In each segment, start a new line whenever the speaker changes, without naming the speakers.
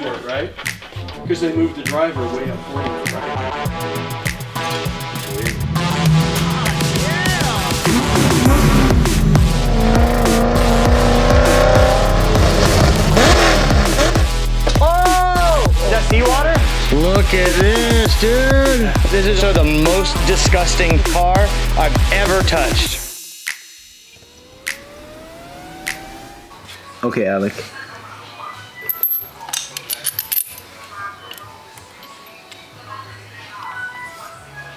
short, right? Because they moved the driver way up forward, right?
Seawater? Look at this, dude. This is the most disgusting car I've ever touched. Okay, Alec.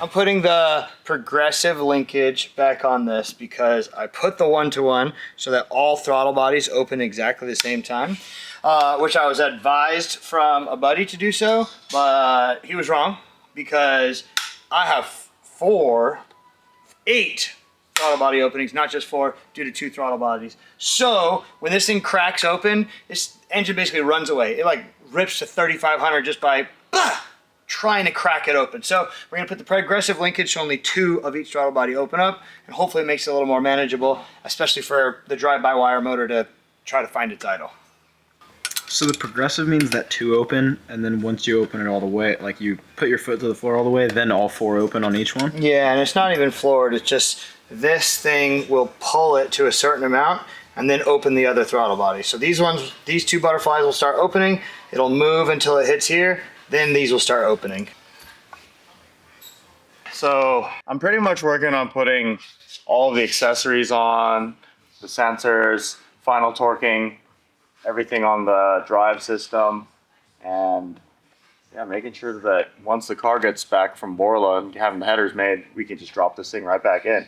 I'm putting the progressive linkage back on this because I put the one-to-one so that all throttle bodies open exactly the same time. Which I was advised from a buddy to do so, but he was wrong because I have 8 throttle body openings, not just 4 due to 2 throttle bodies. So when this thing cracks open, this engine basically runs away. It like rips to 3,500 just by trying to crack it open. So we're gonna put the progressive linkage so only 2 of each throttle body open up, and hopefully it makes it a little more manageable, especially for the drive-by-wire motor to try to find its idle.
So the progressive means that 2 open, and then once you open it all the way, like you put your foot to the floor all the way, then all 4 open on each one?
Yeah, and it's not even floored, it's just this thing will pull it to a certain amount and then open the other throttle body. So these 2 butterflies will start opening, it'll move until it hits here, then these will start opening.
So I'm pretty much working on putting all of the accessories on, the sensors, final torquing, everything on the drive system, and yeah, making sure that once the car gets back from Borla and having the headers made, we can just drop this thing right back in.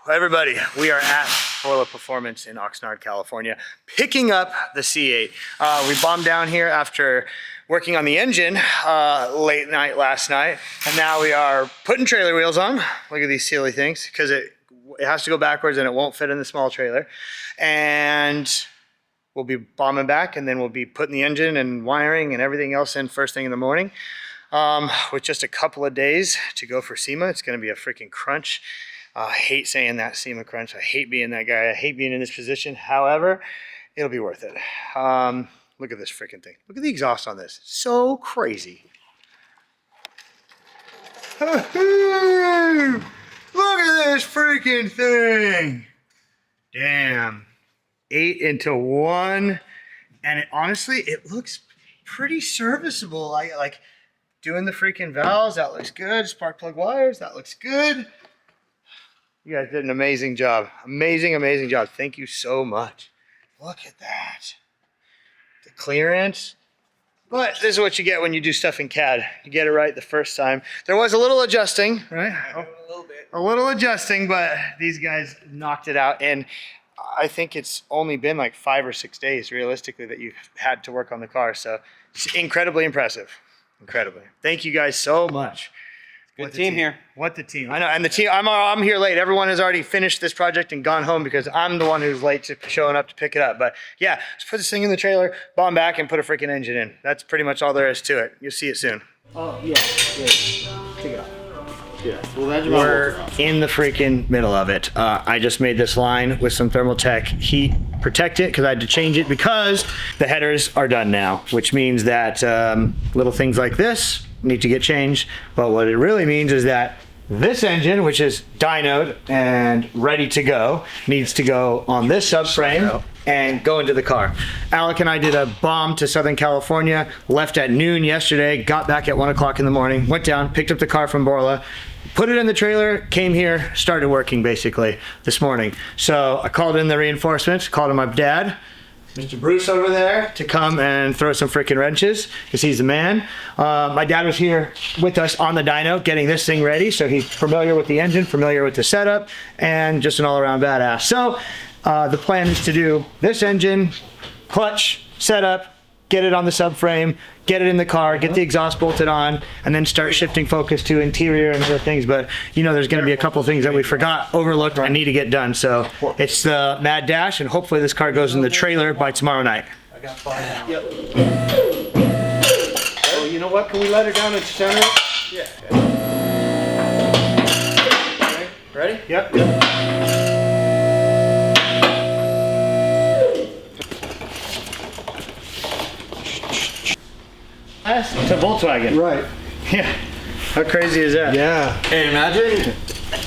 Hi everybody, we are at Borla Performance in Oxnard, California, picking up the C8. We bombed down here after working on the engine late night last night, and now we are putting trailer wheels on. Look at these silly things, because it has to go backwards and it won't fit in the small trailer. And we'll be bombing back, and then we'll be putting the engine and wiring and everything else in first thing in the morning. With just a couple of days to go for SEMA, it's gonna be a freaking crunch. I hate saying that, SEMA crunch. I hate being that guy. I hate being in this position. However, it'll be worth it. Look at this freaking thing. Look at the exhaust on this. So crazy. Look at this freaking thing. Damn. 8 into 1. And it, honestly, it looks pretty serviceable. Like doing the freaking valves, that looks good. Spark plug wires, that looks good. You guys did an amazing job. Amazing, amazing job. Thank you so much. Look at that. The clearance. But this is what you get when you do stuff in CAD. You get it right the first time. There was a little adjusting, right? A little bit. A little adjusting, but these guys knocked it out. And I think it's only been like 5 or 6 days, realistically, that you've had to work on the car. So it's incredibly impressive. Incredibly. Thank you guys so much.
Good team here.
What the team? I know, and the team. I'm here late. Everyone has already finished this project and gone home because I'm the one who's late to showing up to pick it up. But yeah, let's put this thing in the trailer, bomb back, and put a freaking engine in. That's pretty much all there is to it. You'll see it soon.
Oh yeah. Take it off. Yeah. Well,
we're in the freaking middle of it. I just made this line with some Thermaltech heat protectant because I had to change it because the headers are done now, which means that little things like this need to get changed. But what it really means is that this engine, which is dynoed and ready to go, needs to go on this subframe and go into the car. Alec and I did a bomb to Southern California, left at noon yesterday, got back at 1 o'clock in the morning, went down, picked up the car from Borla, put it in the trailer, came here, started working basically this morning. So I called in the reinforcements, called in my dad, Mr. Bruce over there, to come and throw some freaking wrenches because he's the man. My dad was here with us on the dyno getting this thing ready, so he's familiar with the engine, familiar with the setup, and just an all-around badass. So the plan is to do this engine, clutch, setup, get it on the subframe, get it in the car, get the exhaust bolted on, and then start shifting focus to interior and other things. But you know, there's gonna be a couple of things that we forgot, overlooked, and need to get done. So it's the mad dash, and hopefully this car goes in the trailer by tomorrow night.
I got 5 now. Yep. Oh, you know what? Can we let her down and center it? Yeah. Okay. Ready?
Yep. to Volkswagen.
Right.
Yeah. How crazy is that?
Yeah.
Hey, imagine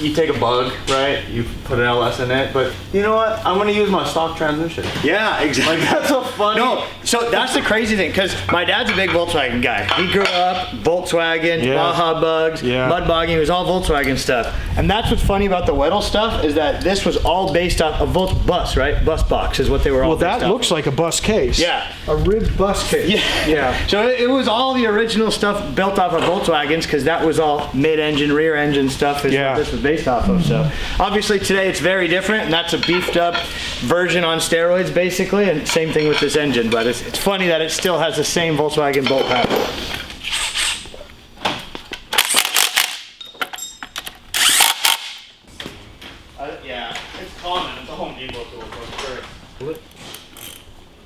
you take a bug, right? You put an LS in it, but you know what? I'm gonna use my stock transmission.
Yeah, exactly.
Like, that's so funny.
No, so that's the crazy thing, because my dad's a big Volkswagen guy. He grew up Volkswagen,
Yeah.
Baja Bugs,
Yeah.
mud bogging. It was all Volkswagen stuff. And that's what's funny about the Weddell stuff, is that this was all based off a bus, right? Bus box is what they were all
Well,
based
that
off
looks like a bus case.
Yeah.
A ribbed bus case.
Yeah.
Yeah.
So it was all the original stuff built off of Volkswagens, because that was all mid-engine, rear-engine stuff is
Yeah.
what this was based off of. So obviously today it's very different, and that's a beefed up version on steroids basically, and same thing with this engine, but it's funny that it still has the same Volkswagen bolt pattern. Yeah, it's common. It's a Home Depot tool for sure.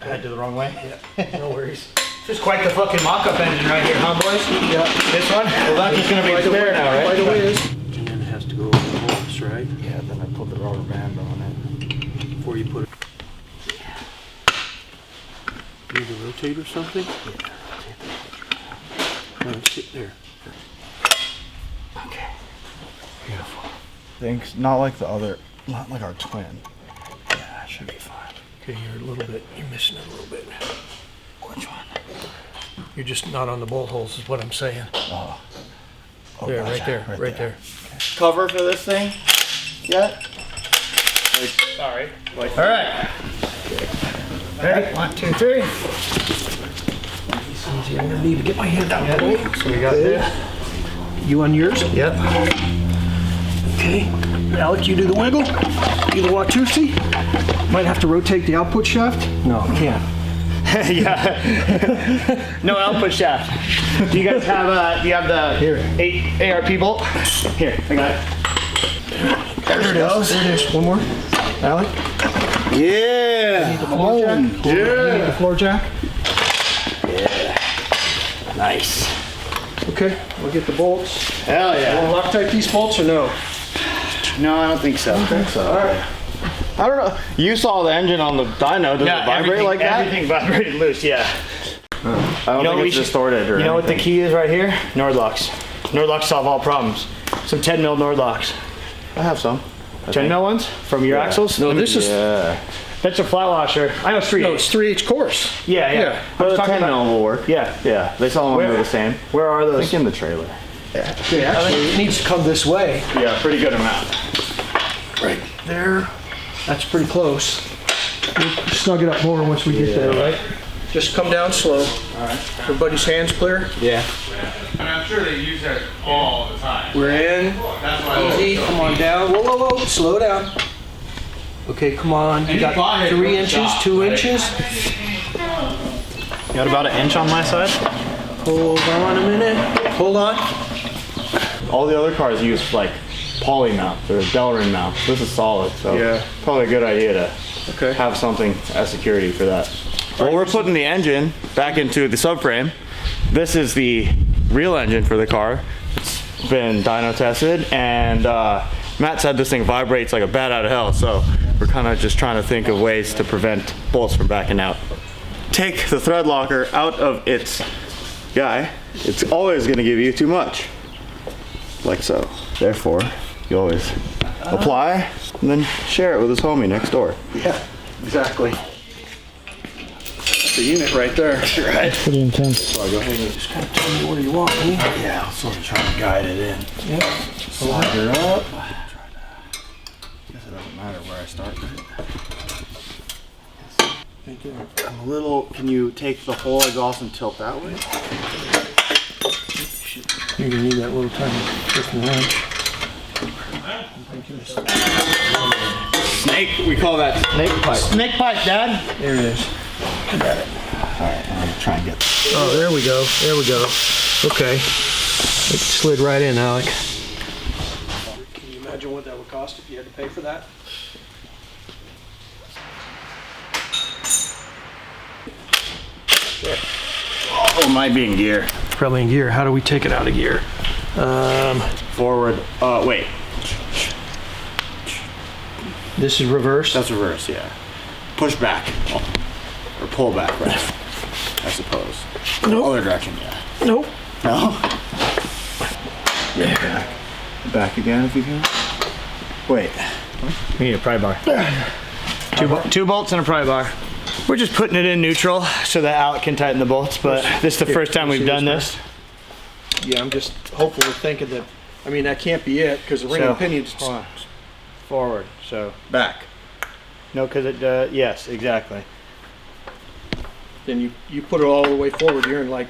I had to the wrong way. Yeah, no worries. This is quite the fucking mock-up engine right here, huh, boys? Yeah. This one? Well, that's just gonna be a spare now, right?
By the way, is
And then it has to go over the bolts, right?
Yeah, then I put the rubber band on it.
Before you put it. Need to rotate or something? Yeah. Sit there.
Okay.
Things not like the other, not like our twin.
Yeah, should be fine.
Okay, you're missing it a little bit.
Which one?
You're just not on the bolt holes is what I'm saying.
Oh,
There,
gotcha.
right there, right there.
Cover for this thing yet?
Sorry. All right. Ready? 1, 2, 3.
Easy, I'm gonna need to get my hand out.
So we got this.
You on yours?
Yep.
Okay. Alec, you do the wiggle. You the Watusi. Might have to rotate the output shaft. No, I can't.
Yeah. No output shaft. Do you guys have the
Here.
8 ARP bolt? Here, I got it.
There it is. There it is. One more. Alec.
Yeah.
The floor jack.
Yeah.
The floor jack.
Nice.
Okay. We'll get the bolts.
Hell yeah.
Loctite these bolts or no?
No, I don't think so.
All right.
I don't know. You saw the engine on the dyno. Does it vibrate
everything,
like that?
Everything vibrated loose, yeah.
I don't think it's distorted or
You know what the
anything.
key is right here? Nordlocks. Nordlocks solve all problems. Some 10 mil Nordlocks.
I have some.
10 mil ones from your axles?
No, this is.
Yeah.
That's a flat washer. I know it's 3.
No, it's 3H course.
Yeah.
yeah.
I was
But the
talking
10
about.
mil will work.
Yeah.
Yeah, they sell them
Where-
the same.
Where are
I
those?
think in the trailer.
Okay, actually, it needs to come this way.
Yeah, pretty good amount.
Right there. That's pretty close. We'll snug it up more once we get there, right? Just come down slow. All right. Everybody's hands clear?
Yeah.
I mean, I'm sure they use that all the time.
We're in.
That's why
Easy. Come on down. Whoa, whoa, whoa. Slow down. Okay, come on. You got 3 inches, 2 inches.
You got about an inch on my side?
Hold on a minute. Hold on.
All the other cars use like poly mounts or Delrin mounts. This is solid, so
Yeah.
probably a good idea to
Okay.
have something as security for that. Well, we're putting the engine back into the subframe. This is the real engine for the car. It's been dyno tested, and Matt said this thing vibrates like a bat out of hell, so we're kind of just trying to think of ways to prevent bolts from backing out. Take the thread locker out of its guy. It's always going to give you too much, like so. Therefore, you always apply and then share it with his homie next door.
Yeah, exactly. That's a unit right there.
Right.
pretty intense.
Just kind of tell me where you want me.
Yeah, I'll sort of try to guide it in.
Yep.
Slide her up. Guess it doesn't matter where I start. I'm a little. Can you take the whole exhaust and tilt that way?
You're gonna need that little tiny freaking wrench.
Snake, we call that snake pipe.
Snake pipe, Dad.
There it is.
All right, I'm gonna try and get.
Oh, there we go. There we go. Okay. It slid right in, Alec. Can you imagine what that would cost if you had to pay for that?
Oh, might be in gear.
Probably in gear. How do we take it out of gear?
Forward. Wait.
This is reverse.
That's reverse. Yeah. Push back or pull back. Right.
I suppose.
Nope.
Other direction, yeah.
Nope.
No? Yeah. Back again if you can. Wait.
We need a pry bar. Two bolts and a pry bar. We're just putting it in neutral so that Alec can tighten the bolts, but this is the first time we've done this.
Yeah, I'm just hopefully thinking that, I mean, that can't be it, because the ring and pinion's
Forward, so.
Back.
No, because it, yes, exactly.
then you put it all the way forward, you're in like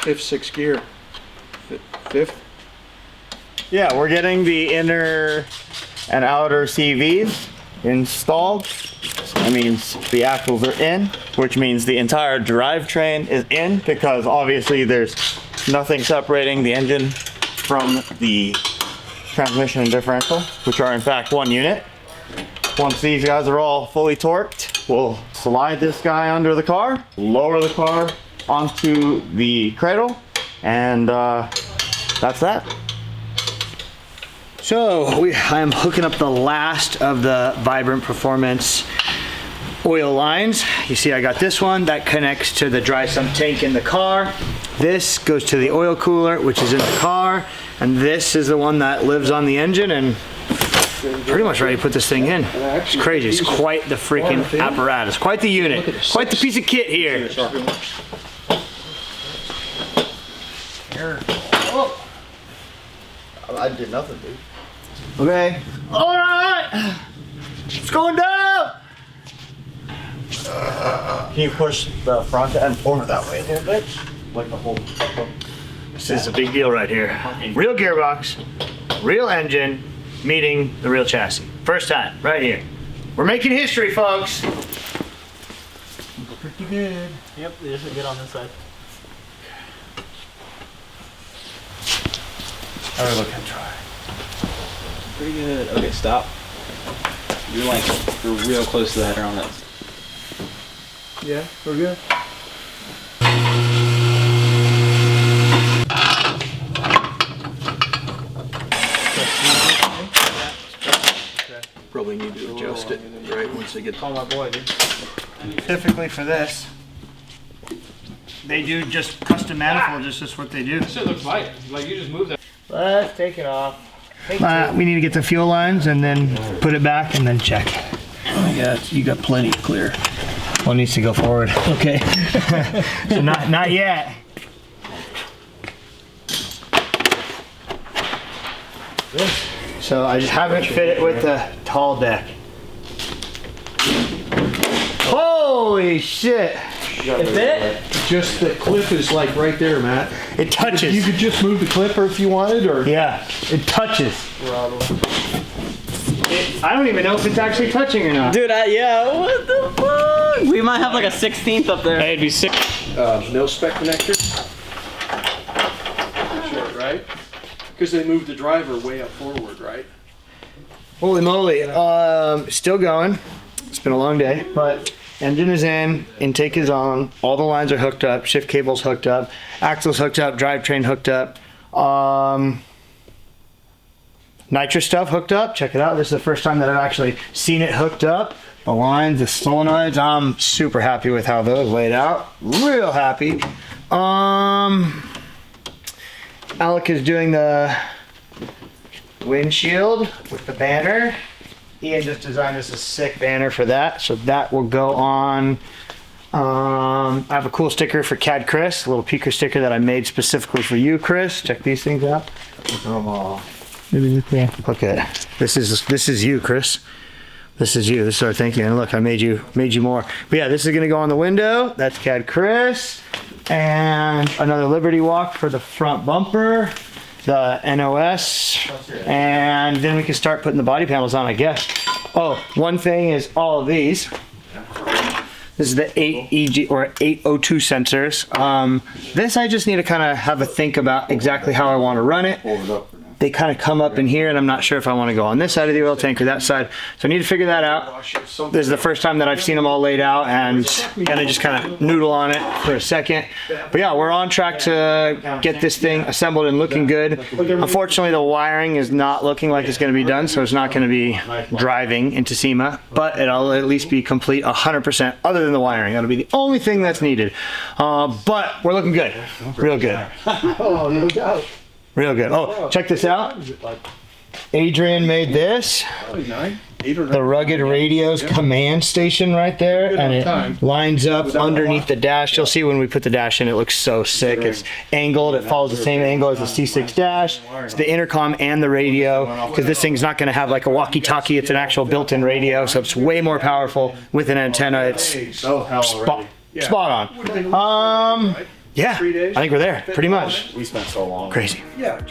fifth, sixth gear. Fifth?
Yeah, we're getting the inner and outer CVs installed. That means the axles are in, which means the entire drivetrain is in, because obviously there's nothing separating the engine from the transmission and differential, which are in fact one unit. Once these guys are all fully torqued, we'll slide this guy under the car, lower the car onto the cradle, and that's that. So I am hooking up the last of the Vibrant Performance oil lines. You see I got this one that connects to the dry sump tank in the car. This goes to the oil cooler, which is in the car, and this is the one that lives on the engine, and pretty much ready to put this thing in. It's crazy. It's quite the freaking apparatus, quite the unit, quite the piece of kit here.
I did nothing, dude.
Okay. All right. It's going down.
Can you push the front end forward that way a little bit? Like the whole.
This is a big deal right here. Real gearbox, real engine, meeting the real chassis. First time, right here. We're making history, folks. Pretty good.
Yep, this is good on this side.
Have a look and try.
Pretty good. Okay, stop. You're real close to the header on this.
Yeah, we're good. Probably need to adjust it right once they get.
Call my boy, dude. Typically for this, they do just custom manifold. Just that's what they do.
That shit looks light. Like you just moved that.
Let's take it off. We need to get the fuel lines and then put it back and then check.
Oh yeah, you got plenty clear.
One needs to go forward.
Okay.
So not yet. So I just haven't fit it with the tall deck. Holy shit!
It fit? Just the clip is like right there, Matt.
It touches.
You could just move the clipper if you wanted, or
Yeah, it touches. I don't even know if it's actually touching or not.
Dude, yeah, what the fuck? We might have like a 16th up there.
It'd be sick.
no spec connector. Sure, right? Because they moved the driver way up forward, right?
Holy moly. Still going. It's been a long day, but engine is in, intake is on, all the lines are hooked up, shift cable's hooked up, axle's hooked up, drivetrain hooked up. Nitrous stuff hooked up. Check it out. This is the first time that I've actually seen it hooked up. The lines, the solenoids, I'm super happy with how those laid out. Real happy. Alec is doing the windshield with the banner. Ian just designed us a sick banner for that, so that will go on. I have a cool sticker for CAD Chris, a little peeker sticker that I made specifically for you, Chris. Check these things out. Look at this is you, Chris. This is you. This is our thank you. And look, I made you more. But yeah, this is gonna go on the window. That's CAD Chris. And another Liberty Walk for the front bumper, the NOS, and then we can start putting the body panels on, I guess. Oh, one thing is all of these. This is the 8 EG or 802 sensors. This I just need to kind of have a think about exactly how I want to run it. they kind of come up in here, and I'm not sure if I want to go on this side of the oil tank or that side. So I need to figure that out. This is the first time that I've seen them all laid out, and gonna just kind of noodle on it for a second. But yeah, we're on track to get this thing assembled and looking good. Unfortunately, the wiring is not looking like it's going to be done, so it's not going to be driving into SEMA, but it'll at least be complete 100% other than the wiring. That'll be the only thing that's needed. But we're looking good. Real good.
Oh, no doubt.
Real good. Oh, check this out. Adrian made this. The Rugged Radios command station right there, and it lines up underneath the dash. You'll see when we put the dash in, it looks so sick. It's angled. It follows the same angle as the C6 dash. It's the intercom and the radio, because this thing's not going to have like a walkie-talkie. It's an actual built-in radio, so it's way more powerful with an antenna. It's spot on. Yeah, I think we're there, pretty much.
We spent so long.
Crazy.
Yeah.